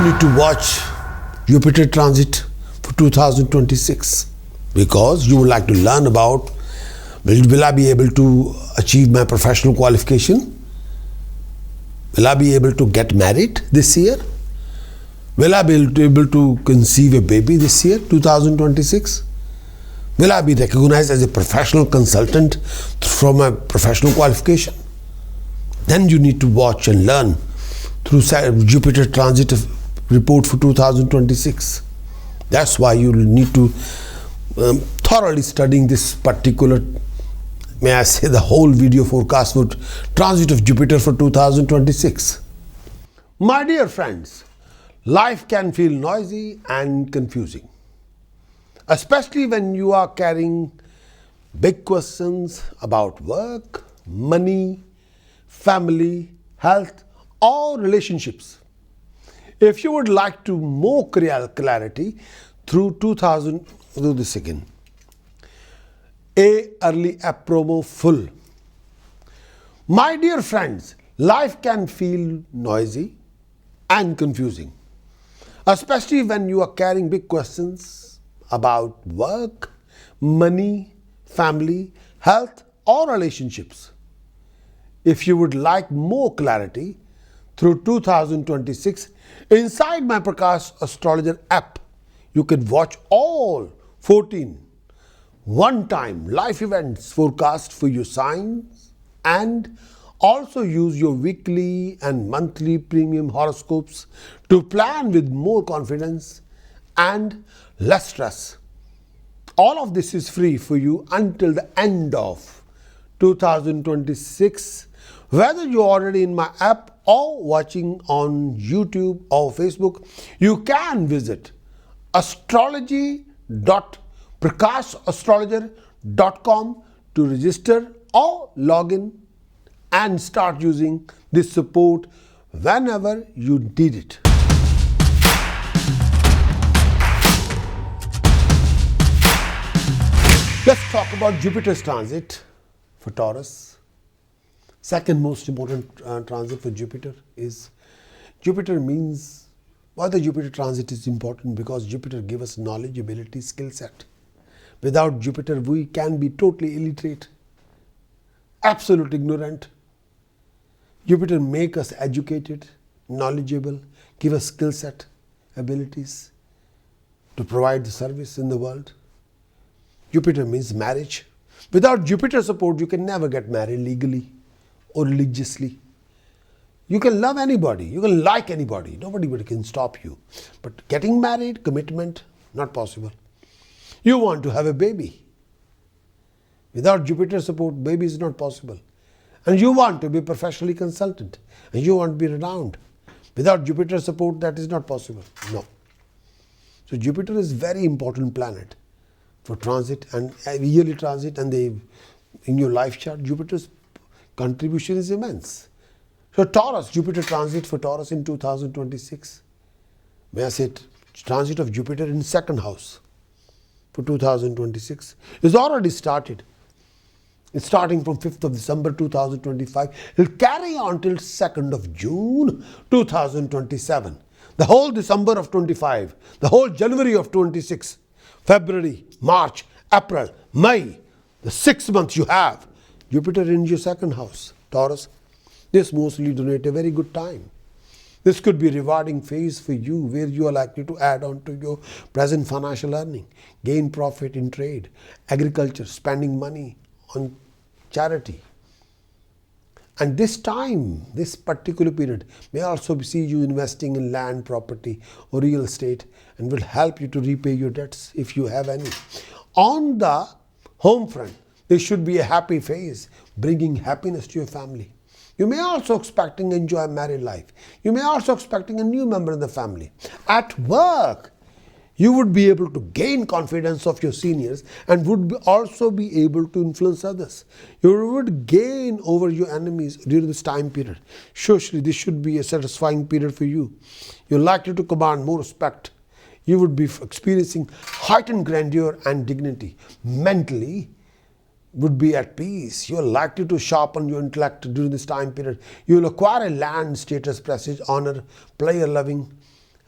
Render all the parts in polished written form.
need to watch Jupiter transit for 2026 because you would like to learn about will I be able to achieve my professional qualification? Will I be able to get married this year? Will I be able to conceive a baby this year, 2026? Will I be recognized as a professional consultant from my professional qualification? Then you need to watch and learn through Jupiter transit report for 2026. That's why you need to thoroughly studying this particular, may I say, the whole video forecast for transit of Jupiter for 2026. My dear friends, life can feel noisy and confusing, especially when you are carrying big questions about work, money, family, health, or relationships. If you would like to more clarity through 2000, do this again. A early app promo full. My dear friends, life can feel noisy and confusing, especially when you are carrying big questions about work, money, family, health, or relationships. If you would like more clarity through 2026, inside my Prakash Astrologer app, you can watch all 14 one-time life events forecast for your signs and also use your weekly and monthly premium horoscopes to plan with more confidence and less stress. All of this is free for you until the end of 2026. Whether you're already in my app or watching on YouTube or Facebook, you can visit astrology.prakashastrologer.com to register or log in and start using this support whenever you need it. Let's talk about Jupiter's transit for Taurus. Second most important transit for Jupiter is Jupiter means why the Jupiter transit is important because Jupiter gives us knowledge, ability, skill set. Without Jupiter, we can be totally illiterate, absolute ignorant. Jupiter make us educated, knowledgeable, give us skill set, abilities to provide the service in the world. Jupiter means marriage. Without Jupiter support, you can never get married legally or religiously. You can love anybody, you can like anybody, nobody can stop you. But getting married, commitment, not possible. You want to have a baby. Without Jupiter support, baby is not possible. And you want to be professionally consultant, and you want to be renowned. Without Jupiter support, that is not possible. No. So Jupiter is very important planet for transit and yearly transit, and in your life chart, Jupiter's contribution is immense. So Taurus, Jupiter transit for Taurus in 2026. May I say transit of Jupiter in second house for 2026 is already started. It's starting from 5th of December 2025. It will carry on till 2nd of June 2027. The whole December of 25, the whole January of 26, February, March, April, May, the 6 months you have Jupiter in your second house, Taurus. This mostly donate a very good time. This could be a rewarding phase for you where you are likely to add on to your present financial earning, gain profit in trade, agriculture, spending money on charity. And this time, this particular period may also see you investing in land, property or real estate and will help you to repay your debts if you have any. On the home front, this should be a happy phase, bringing happiness to your family. You may also expecting to enjoy married life. You may also expecting a new member in the family. At work, you would be able to gain confidence of your seniors and would also be able to influence others. You would gain over your enemies during this time period. Socially, this should be a satisfying period for you. You're likely to command more respect. You would be experiencing heightened grandeur and dignity. Mentally, would be at peace. You are likely to sharpen your intellect during this time period. You will acquire a land, status, prestige, honor, player loving,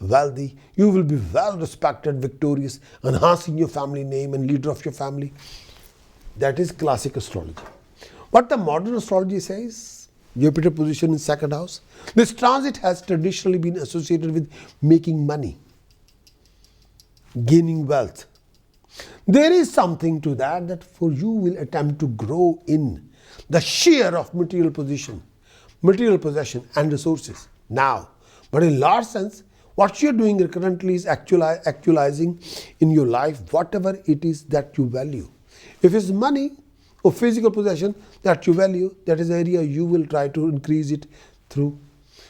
wealthy. You will be well respected, victorious, enhancing your family name and leader of your family. That is classic astrology. What the modern astrology says, Jupiter position in second house. This transit has traditionally been associated with making money, gaining wealth. There is something to that for you will attempt to grow in the share of material possession and resources now. But in large sense, what you're doing currently is actualizing in your life whatever it is that you value. If it's money or physical possession that you value, that is the area you will try to increase it through.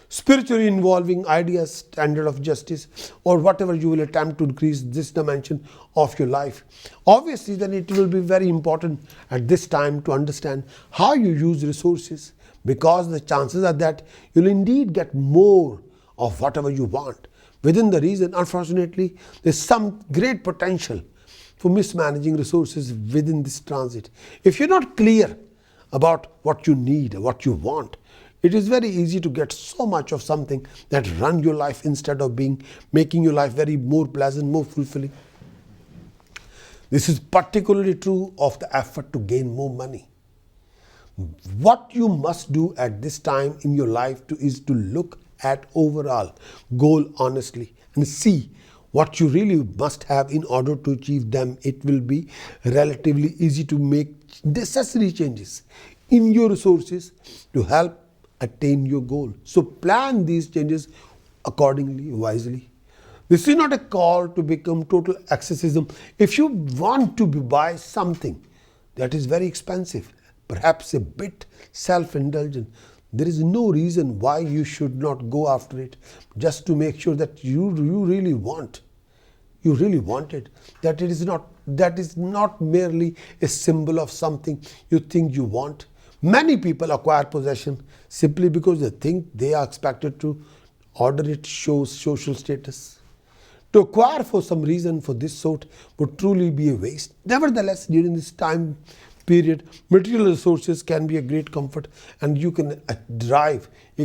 Spiritually involving ideas, standard of justice, or whatever you will attempt to increase this dimension of your life. Obviously, then it will be very important at this time to understand how you use resources, because the chances are that you'll indeed get more of whatever you want. Within the reason, unfortunately, there's some great potential for mismanaging resources within this transit. If you're not clear about what you need or what you want, it is very easy to get so much of something that run your life instead of making your life very more pleasant, more fulfilling. This is particularly true of the effort to gain more money. What you must do at this time in your life is to look at overall goal honestly and see what you really must have in order to achieve them. It will be relatively easy to make necessary changes in your resources to help attain your goal. So plan these changes accordingly, wisely. This is not a call to become total asceticism. If you want to buy something that is very expensive, perhaps a bit self-indulgent, there is no reason why you should not go after it, just to make sure that you really want it, that is not merely a symbol of something you think you want. Many people acquire possession simply because they think they are expected to order. It shows social status. To acquire for some reason for this sort would truly be a waste. Nevertheless, during this time period, material resources can be a great comfort, and you can derive a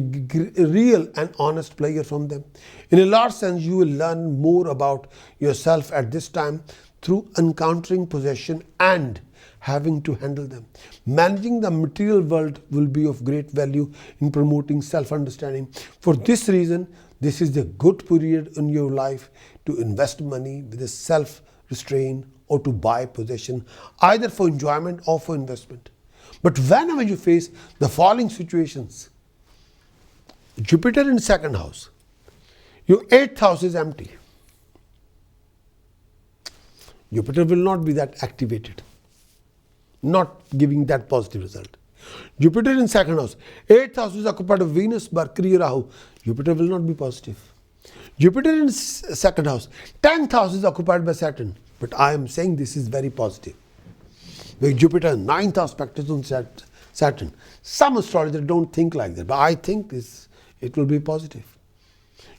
real and honest pleasure from them. In a large sense, you will learn more about yourself at this time through encountering possession and having to handle them. Managing the material world will be of great value in promoting self-understanding. For this reason, this is a good period in your life to invest money with a self-restraint or to buy possession, either for enjoyment or for investment. But whenever you face the following situations, Jupiter in second house, your 8th house is empty. Jupiter will not be that activated, not giving that positive result. Jupiter in second house, 8th house is occupied by Venus, Mercury, Rahu. Jupiter will not be positive. Jupiter in second house, 10th house is occupied by Saturn. But I am saying this is very positive. With Jupiter 9th aspect is on Saturn. Some astrologers don't think like that, but I think it will be positive.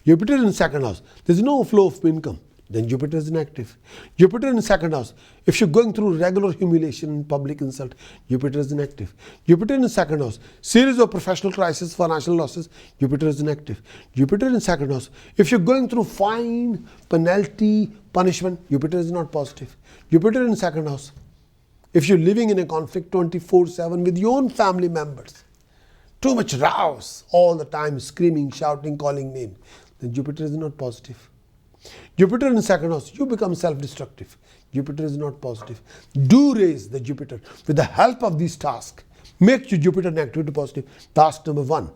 Jupiter in second house, there is no flow of income. Then Jupiter is inactive. Jupiter in second house, if you're going through regular humiliation and public insult, Jupiter is inactive. Jupiter in second house, series of professional crises, financial losses, Jupiter is inactive. Jupiter in second house, if you're going through fine, penalty, punishment, Jupiter is not positive. Jupiter in second house, if you're living in a conflict 24/7 with your own family members, too much rows all the time, screaming, shouting, calling names, then Jupiter is not positive. Jupiter in second house, you become self-destructive. Jupiter is not positive. Do raise the Jupiter with the help of these tasks. Make your Jupiter negative to positive. Task number 1,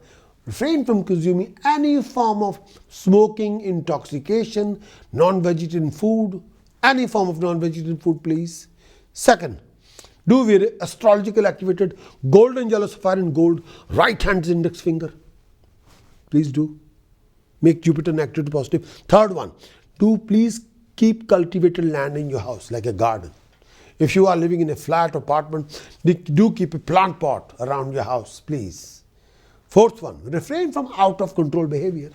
refrain from consuming any form of smoking, intoxication, non-vegetarian food, any form of non-vegetarian food, please. Second, do wear astrological activated gold and yellow sapphire and gold right hand's index finger. Please do. Make Jupiter negative to positive. Third one, do please keep cultivated land in your house, like a garden. If you are living in a flat apartment, do keep a plant pot around your house, please. Fourth one, refrain from out of control behavior.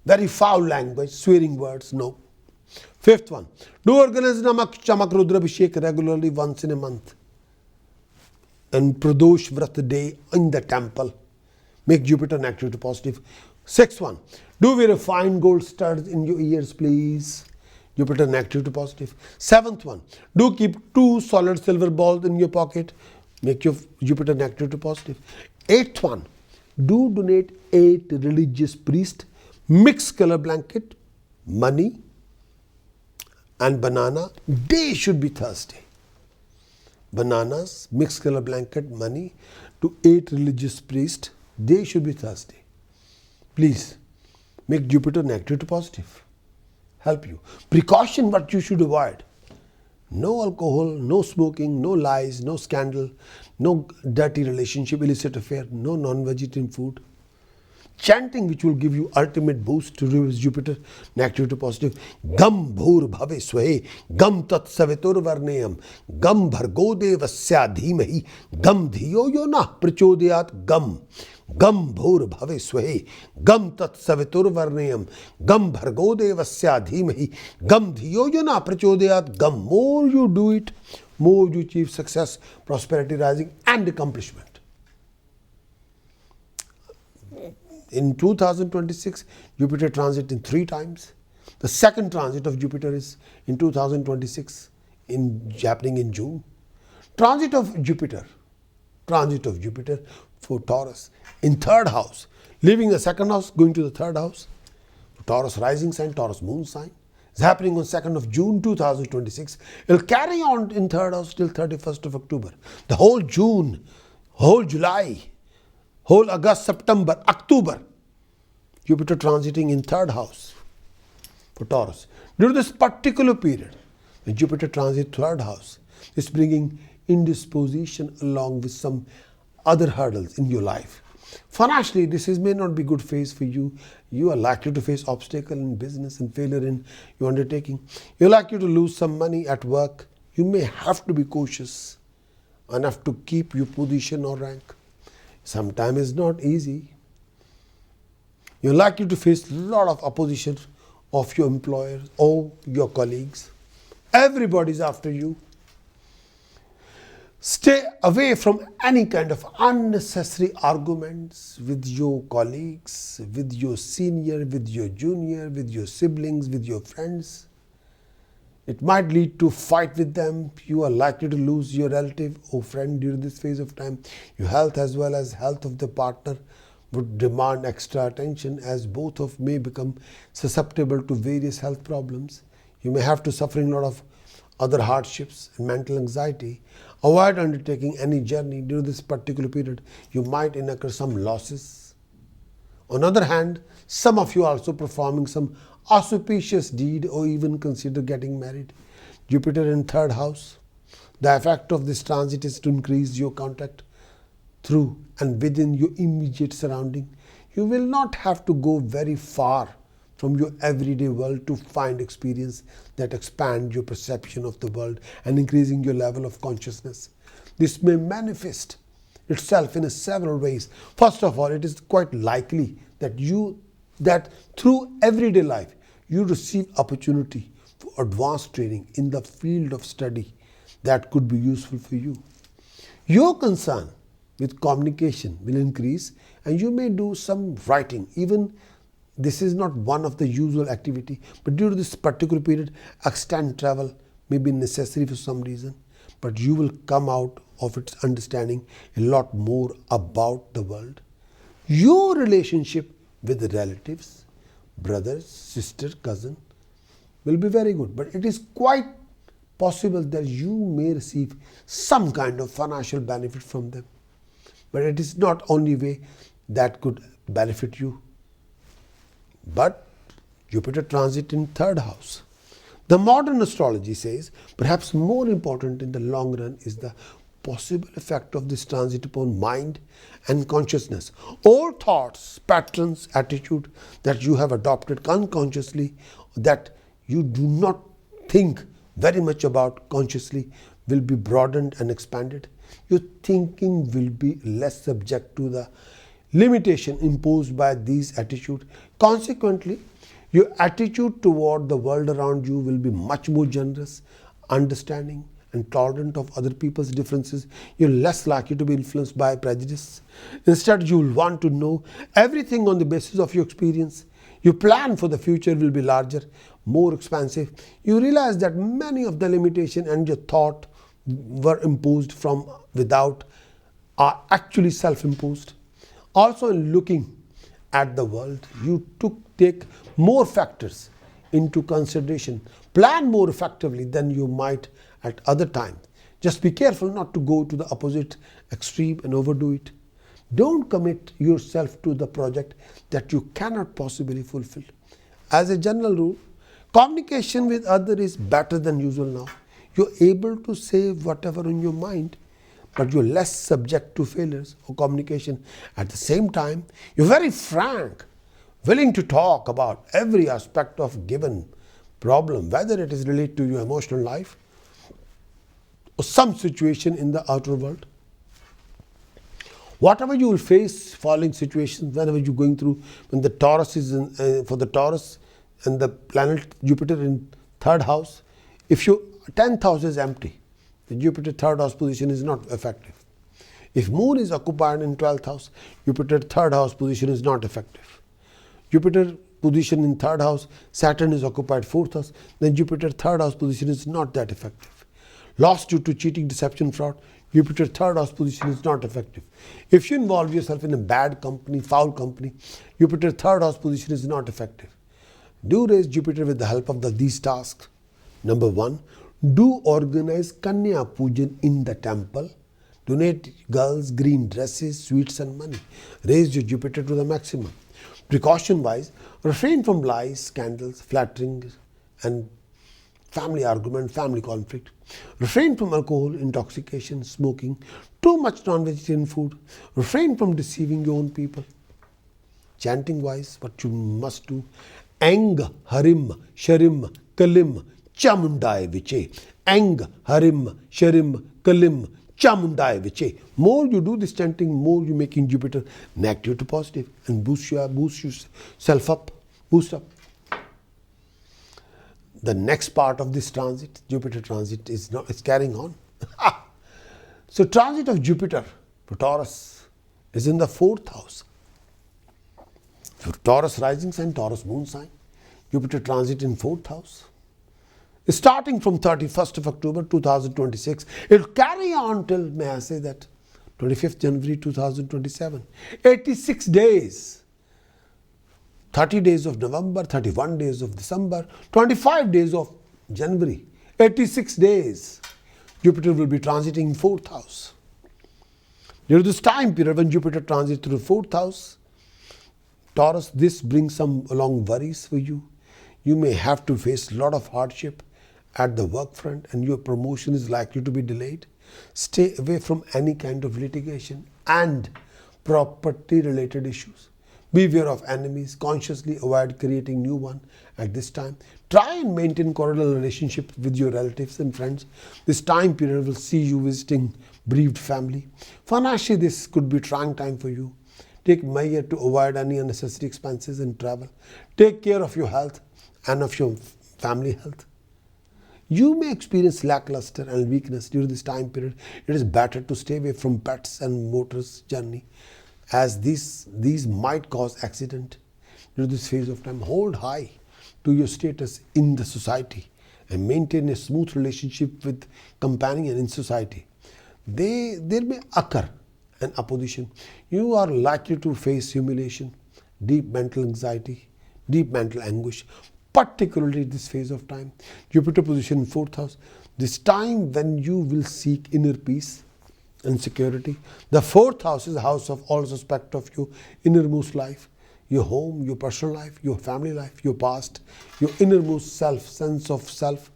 Very foul language, swearing words, no. Fifth one, do organize Namak Chamak Rudra Abhishek regularly once in a month. And Pradosh Vrat day in the temple. Make Jupiter negative to positive. Sixth one, do wear a fine gold studs in your ears, please. Jupiter negative to positive. Seventh one, do keep 2 solid silver balls in your pocket. Make your Jupiter negative to positive. Eighth one, do donate 8 religious priests mixed color blanket, money and banana. Day should be Thursday. Bananas, mixed color blanket, money to 8 religious priests. Day should be Thursday. Please make Jupiter negative to positive. Help you. Precaution what you should avoid. No alcohol, no smoking, no lies, no scandal, no dirty relationship, illicit affair, no non-vegetarian food. Chanting which will give you ultimate boost to reverse Jupiter negative to positive. Gam bhur bhave swahe gam tat savitur varneyam gam bhargo devasya dhimahi gam dhiyo yo na prachodayat gam gam bhur bhave swahe gam tat savitur varneyam gam bhargo devasya dhimahi gam dhiyo yo na prachodayat gam. More you do it, more you achieve success, prosperity rising and accomplishment. In 2026, Jupiter transit in 3 times. The second transit of Jupiter is in 2026, happening in June. Transit of Jupiter for Taurus in 3rd house, leaving the 2nd house, going to the 3rd house. Taurus rising sign, Taurus moon sign. It's happening on 2nd of June 2026. It will carry on in 3rd house till 31st of October. The whole June, whole July, whole August, September, October, Jupiter transiting in 3rd house for Taurus. During this particular period, when Jupiter transit 3rd house, it's bringing indisposition along with some other hurdles in your life. Financially, may not be good phase for you. You are likely to face obstacle in business and failure in your undertaking. You're likely to lose some money at work. You may have to be cautious enough to keep your position or rank. Sometimes it's not easy. You're likely to face a lot of opposition of your employers or your colleagues. Everybody's after you. Stay away from any kind of unnecessary arguments with your colleagues, with your senior, with your junior, with your siblings, with your friends. It might lead to fight with them. You are likely to lose your relative or friend during this phase of time. Your health as well as health of the partner would demand extra attention, as both of may become susceptible to various health problems. You may have to suffering a lot of other hardships and mental anxiety. Avoid undertaking any journey during this particular period. You might incur some losses. On the other hand, some of you are also performing some auspicious deed or even consider getting married. Jupiter in 3rd house. The effect of this transit is to increase your contact through and within your immediate surrounding. You will not have to go very far from your everyday world to find experience that expand your perception of the world and increasing your level of consciousness. This may manifest itself in several ways. First of all, it is quite likely that through everyday life you receive opportunity for advanced training in the field of study that could be useful for you. Your concern with communication will increase and you may do some writing. Even this is not one of the usual activity, but due to this particular period, extended travel may be necessary for some reason, but you will come out of its understanding a lot more about the world. Your relationship with the relatives, brothers, sister, cousin will be very good, but it is quite possible that you may receive some kind of financial benefit from them. But it is not only way that could benefit you. But Jupiter transit in 3rd house. The modern astrology says perhaps more important in the long run is the possible effect of this transit upon mind and consciousness. All thoughts, patterns, attitude that you have adopted unconsciously, that you do not think very much about consciously, will be broadened and expanded. Your thinking will be less subject to the limitation imposed by these attitudes. Consequently, your attitude toward the world around you will be much more generous, understanding, and and tolerant of other people's differences, you're less likely to be influenced by prejudice. Instead, you will want to know everything on the basis of your experience. Your plan for the future will be larger, more expansive. You realize that many of the limitations and your thought were imposed from without are actually self-imposed. Also, in looking at the world, you take more factors into consideration, plan more effectively than you might at other times. Just be careful not to go to the opposite extreme and overdo it. Don't commit yourself to the project that you cannot possibly fulfill. As a general rule, communication with others is better than usual now. You're able to say whatever on your mind, but you're less subject to failures or communication. At the same time, you're very frank, willing to talk about every aspect of a given problem, whether it is related to your emotional life or some situation in the outer world. Whatever you will face, following situations, whenever you're going through, when the Taurus is for the Taurus and the planet Jupiter in third house, if your 10th house is empty, the Jupiter third house position is not effective. If Moon is occupied in 12th house, Jupiter third house position is not effective. Jupiter position in third house, Saturn is occupied fourth house, then Jupiter third house position is not that effective. Lost due to cheating, deception, fraud, Jupiter third house position is not effective. If you involve yourself in a bad company, foul company, Jupiter third house position is not effective. Do raise Jupiter with the help of these tasks. Number 1, do organize Kanya Pujan in the temple. Donate girls green dresses, sweets and money. Raise your Jupiter to the maximum. Precaution wise, refrain from lies, scandals, flattering and family argument, family conflict. Refrain from alcohol, intoxication, smoking, too much non-vegetarian food. Refrain from deceiving your own people. Chanting wise, what you must do: Eng, Harim, Sharim, Kalim, Chamundai Viche. Eng, Harim, Sharim, Kalim, Chamundai Viche. More you do this chanting, more you making Jupiter negative to positive and boost yourself up, boost up. The next part of this transit, Jupiter transit, is carrying on. So transit of Jupiter for Taurus is in the fourth house. For Taurus rising sign, Taurus moon sign, Jupiter transit in fourth house. Starting from 31st of October 2026, it will carry on till, may I say that, 25th January 2027. 86 days. 30 days of November, 31 days of December, 25 days of January, 86 days. Jupiter will be transiting in fourth house. During this time period when Jupiter transits through fourth house, Taurus, this brings some along worries for you. You may have to face a lot of hardship at the work front and your promotion is likely to be delayed. Stay away from any kind of litigation and property related issues. Beware of enemies. Consciously avoid creating new one at this time. Try and maintain cordial relationship with your relatives and friends. This time period will see you visiting bereaved family. Financially, this could be a trying time for you. Take measure to avoid any unnecessary expenses and travel. Take care of your health and of your family health. You may experience lackluster and weakness during this time period. It is better to stay away from pets and motor's journey, as these might cause accident during this phase of time. Hold high to your status in the society and maintain a smooth relationship with companion in society. There may occur an opposition. You are likely to face humiliation, deep mental anxiety, deep mental anguish, particularly this phase of time. Jupiter position in fourth house. This time when you will seek inner peace and security. The fourth house is the house of all aspects of your innermost life, your home, your personal life, your family life, your past, your innermost self, sense of self.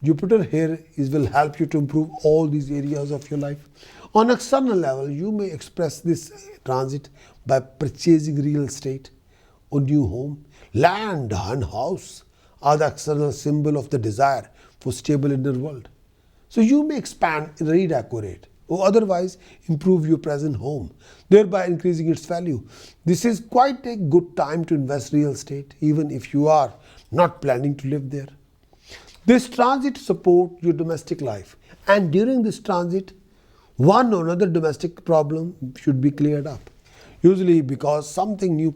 Jupiter here will help you to improve all these areas of your life. On external level, you may express this transit by purchasing real estate or new home. Land and house are the external symbol of the desire for stable inner world. So you may expand, redecorate, or otherwise improve your present home, thereby increasing its value. This is quite a good time to invest real estate, even if you are not planning to live there. This transit supports your domestic life And during this transit, one or another domestic problem should be cleared up. Usually because something new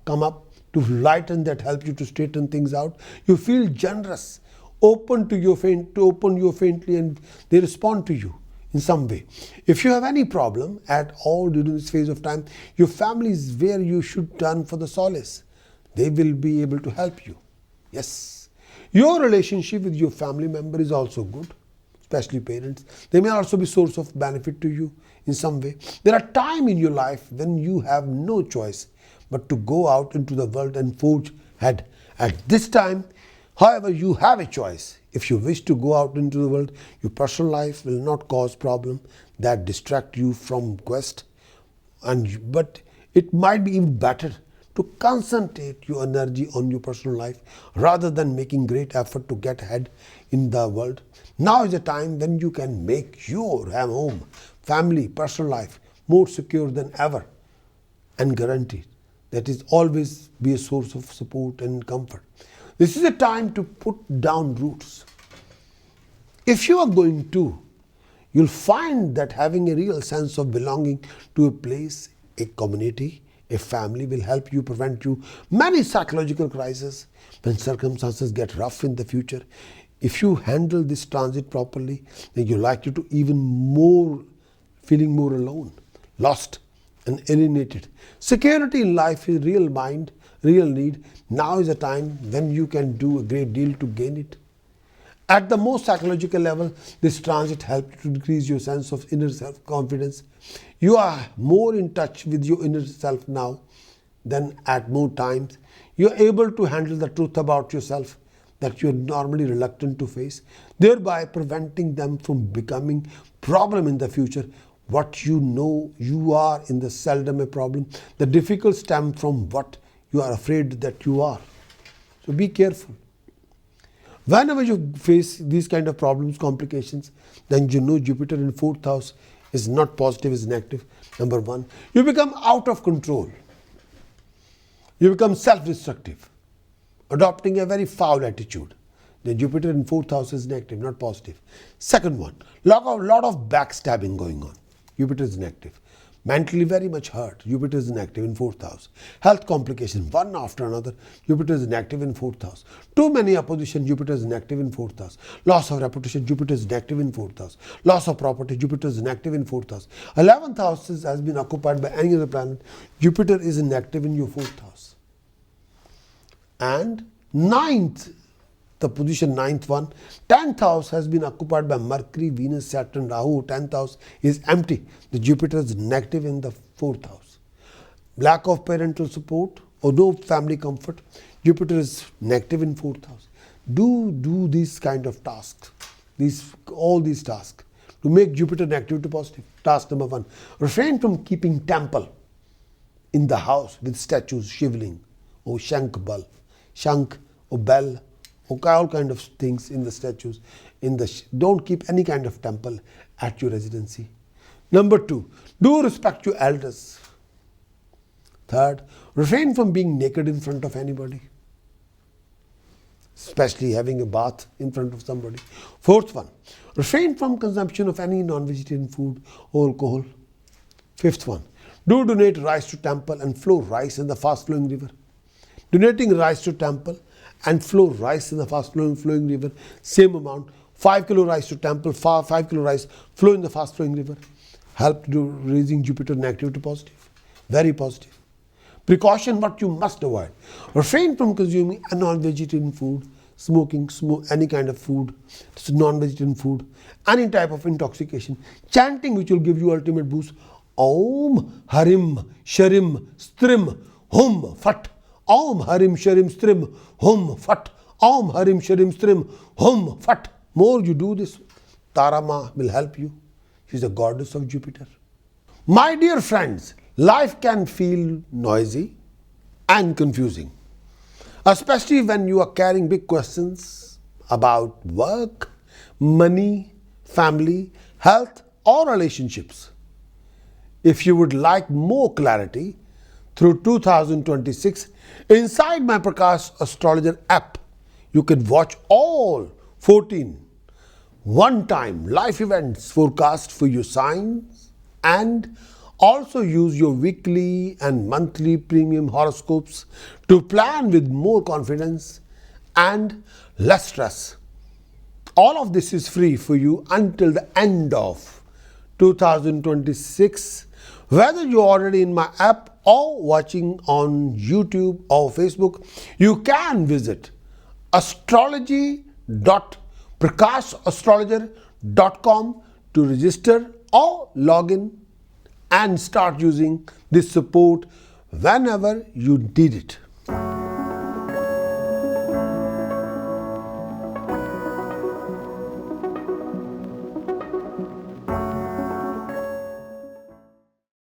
come up to lighten that, help you to straighten things out. You feel generous, open to open your faintly, and they respond to you in some way. If you have any problem at all during this phase of time, your family is where you should turn for the solace. They will be able to help you. Yes. Your relationship with your family member is also good, especially parents. They may also be source of benefit to you in some way. There are times in your life when you have no choice but to go out into the world and forge ahead. At this time, however, you have a choice. If you wish to go out into the world, your personal life will not cause problem that distract you from quest. But it might be even better to concentrate your energy on your personal life rather than making great effort to get ahead in the world. Now is a time when you can make your home, family, personal life more secure than ever, and guaranteed that is always be a source of support and comfort. This is a time to put down roots. If you are going to, you'll find that having a real sense of belonging to a place, a community, a family will help you prevent you many psychological crises when circumstances get rough in the future. If you handle this transit properly, then you're likely to even more feeling more alone, lost and alienated. Security in life is real need. Now is a time when you can do a great deal to gain it. At the most psychological level, this transit helps to increase your sense of inner self-confidence. You are more in touch with your inner self now than at more times. You are able to handle the truth about yourself that you are normally reluctant to face, thereby preventing them from becoming problem in the future. What you know you are in the seldom a problem. The difficult stem from what you are afraid that you are. So be careful. Whenever you face these kind of problems, complications, then you know Jupiter in 4th house is not positive, is negative. Number one, you become out of control. You become self-destructive, adopting a very foul attitude. Then Jupiter in 4th house is negative, not positive. Second one, lot of backstabbing going on. Jupiter is negative. Mentally very much hurt. Jupiter is negative in 4th house. Health complications, one after another. Jupiter is negative in 4th house. Too many opposition. Jupiter is negative in 4th house. Loss of reputation. Jupiter is negative in 4th house. Loss of property. Jupiter is negative in 4th house. 11th house has been occupied by any other planet. Jupiter is negative in your 4th house. And 9th, the position 9th one, 10th house has been occupied by Mercury, Venus, Saturn, Rahu. 10th house is empty. The Jupiter is negative in the 4th house. Lack of parental support or no family comfort. Jupiter is negative in 4th house. Do these kind of tasks, all these tasks to make Jupiter negative to positive. Task number one, refrain from keeping temple in the house with statues, shivling or shank or bell, all kind of things in the statues. Don't keep any kind of temple at your residency. Number two, do respect your elders. Third, refrain from being naked in front of anybody, especially having a bath in front of somebody. Fourth one, refrain from consumption of any non-vegetarian food or alcohol. Fifth one, do donate rice to temple and flow rice in the fast-flowing river. Donating rice to temple and flow rice in the fast-flowing river, same amount, 5 kilo rice to temple, 5 kilo rice flow in the fast-flowing river, help to raising Jupiter negative to positive, very positive. Precaution, what you must avoid. Refrain from consuming a non-vegetarian food, smoking, any kind of food, non-vegetarian food, any type of intoxication, chanting which will give you ultimate boost. Om Harim Sharim Strim Hum Fat. Om Harim Sharim Strim Hum Fat. Om Harim Sharim Strim Hum Fat. More you do this, Tarama will help you. She is the goddess of Jupiter. My dear friends, life can feel noisy and confusing, especially when you are carrying big questions about work, money, family, health or relationships. If you would like more clarity through 2026, inside my Prakash Astrologer app, you can watch all 14 one-time life events forecast for your signs, and also use your weekly and monthly premium horoscopes to plan with more confidence and less stress. All of this is free for you until the end of 2026. Whether you're already in my app or watching on YouTube or Facebook, you can visit astrology.prakashastrologer.com to register or log in and start using this support whenever you need it.